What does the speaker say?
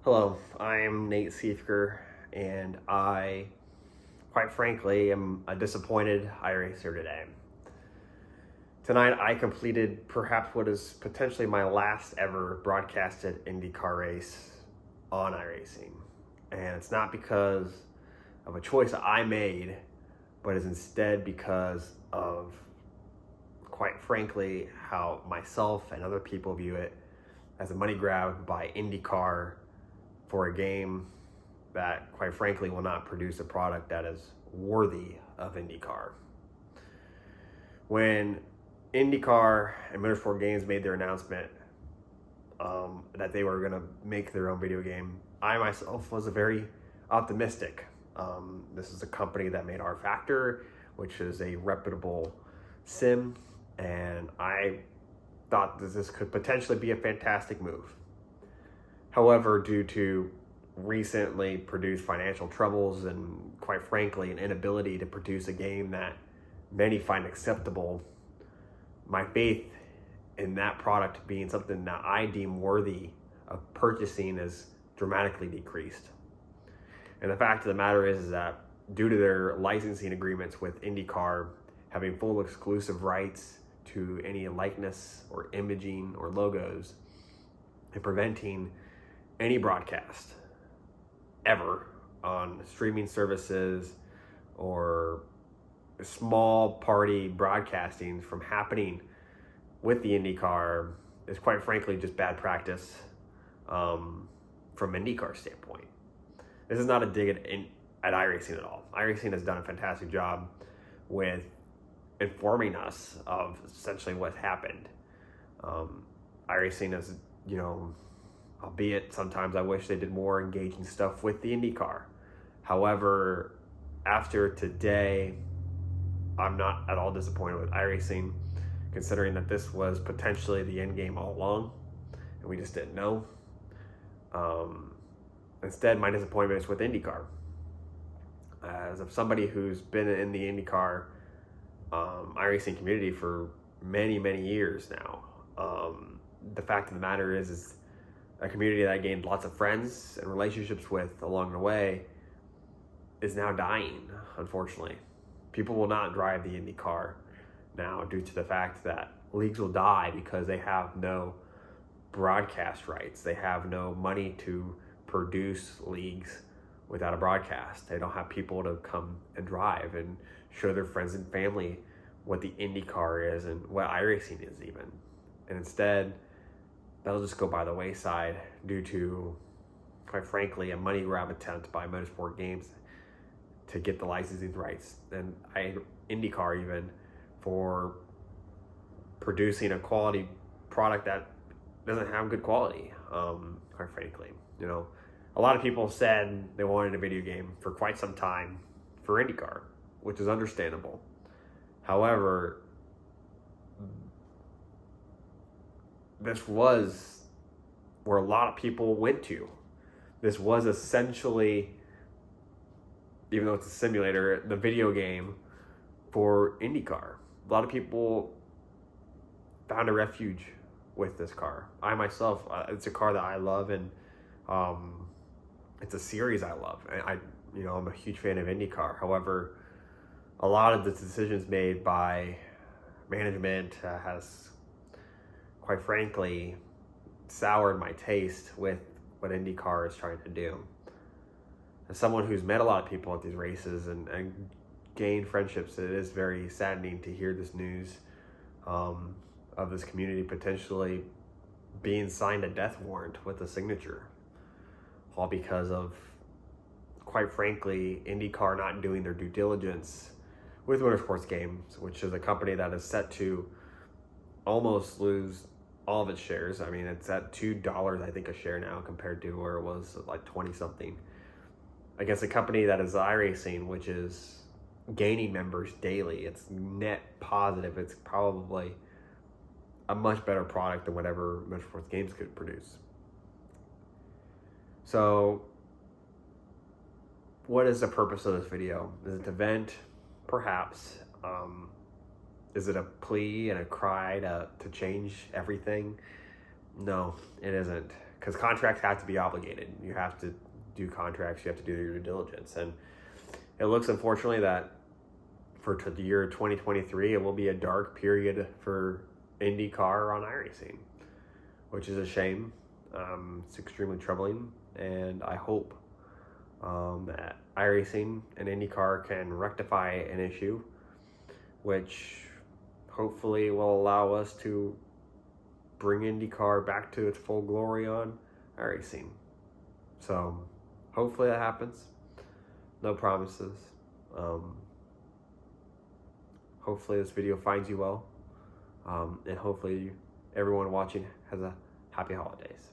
Hello, I am Nate Siefker, and I, quite frankly, am a disappointed iRacer today. Tonight, I completed perhaps what is potentially my last ever broadcasted IndyCar race on iRacing. And it's not because of a choice I made, but is instead because of, quite frankly, how myself and other people view it as a money grab by IndyCar for a game that, quite frankly, will not produce a product that is worthy of IndyCar. When IndyCar and Motorsport Games made their announcement that they were going to make their own video game, I myself was very optimistic. This is a company that made R Factor, which is a reputable sim, and I thought that this could potentially be a fantastic move. However, due to recently produced financial troubles and, quite frankly, an inability to produce a game that many find acceptable, my faith in that product being something that I deem worthy of purchasing is dramatically decreased. And the fact of the matter is that due to their licensing agreements with IndyCar having full exclusive rights to any likeness or imaging or logos, and preventing any broadcast ever on streaming services or small party broadcasting from happening with the IndyCar is, quite frankly, just bad practice from IndyCar standpoint. This is not a dig at iRacing at all. iRacing has done a fantastic job with informing us of essentially what happened. iRacing is, albeit sometimes I wish they did more engaging stuff with the IndyCar. However, after today, I'm not at all disappointed with iRacing, considering that this was potentially the end game all along, and we just didn't know. Instead, my disappointment is with IndyCar. As of somebody who's been in the IndyCar iRacing community for many, many years now, the fact of the matter is a community that I gained lots of friends and relationships with along the way is now dying, unfortunately. People will not drive the IndyCar now due to the fact that leagues will die because they have no broadcast rights. They have no money to produce leagues without a broadcast. They don't have people to come and drive and show their friends and family what the IndyCar is and what iRacing is even. And instead, that'll just go by the wayside due to, quite frankly, a money grab attempt by Motorsport Games to get the licensing rights, and IndyCar even, for producing a quality product that doesn't have good quality, quite frankly. A lot of people said they wanted a video game for quite some time for IndyCar, which is understandable. However, this was where a lot of people went to. This was essentially, even though it's a simulator, the video game for IndyCar. A lot of people found a refuge with this car. I myself, it's a car that I love, and it's a series I love. And I'm a huge fan of IndyCar. However, a lot of the decisions made by management has, quite frankly, soured my taste with what IndyCar is trying to do. As someone who's met a lot of people at these races and gained friendships, it is very saddening to hear this news of this community potentially being signed a death warrant with a signature, all because of, quite frankly, IndyCar not doing their due diligence with Motorsports Games, which is a company that is set to almost lose all of its shares. I mean, it's at $2, I think, a share now compared to where it was like 20 something. Against a company that is iRacing, which is gaining members daily. It's net positive. It's probably a much better product than whatever Motorsports Games could produce. So, what is the purpose of this video? Is it to vent? Perhaps. Is it a plea and a cry to change everything? No, it isn't. because contracts have to be obligated. You have to do contracts. You have to do your due diligence, and it looks, unfortunately, that for the year 2023, it will be a dark period for IndyCar on iRacing, which is a shame. It's extremely troubling, and I hope that iRacing and IndyCar can rectify an issue, which hopefully will allow us to bring IndyCar back to its full glory on iRacing. So hopefully that happens. No promises. Hopefully this video finds you well. And hopefully everyone watching has a happy holidays.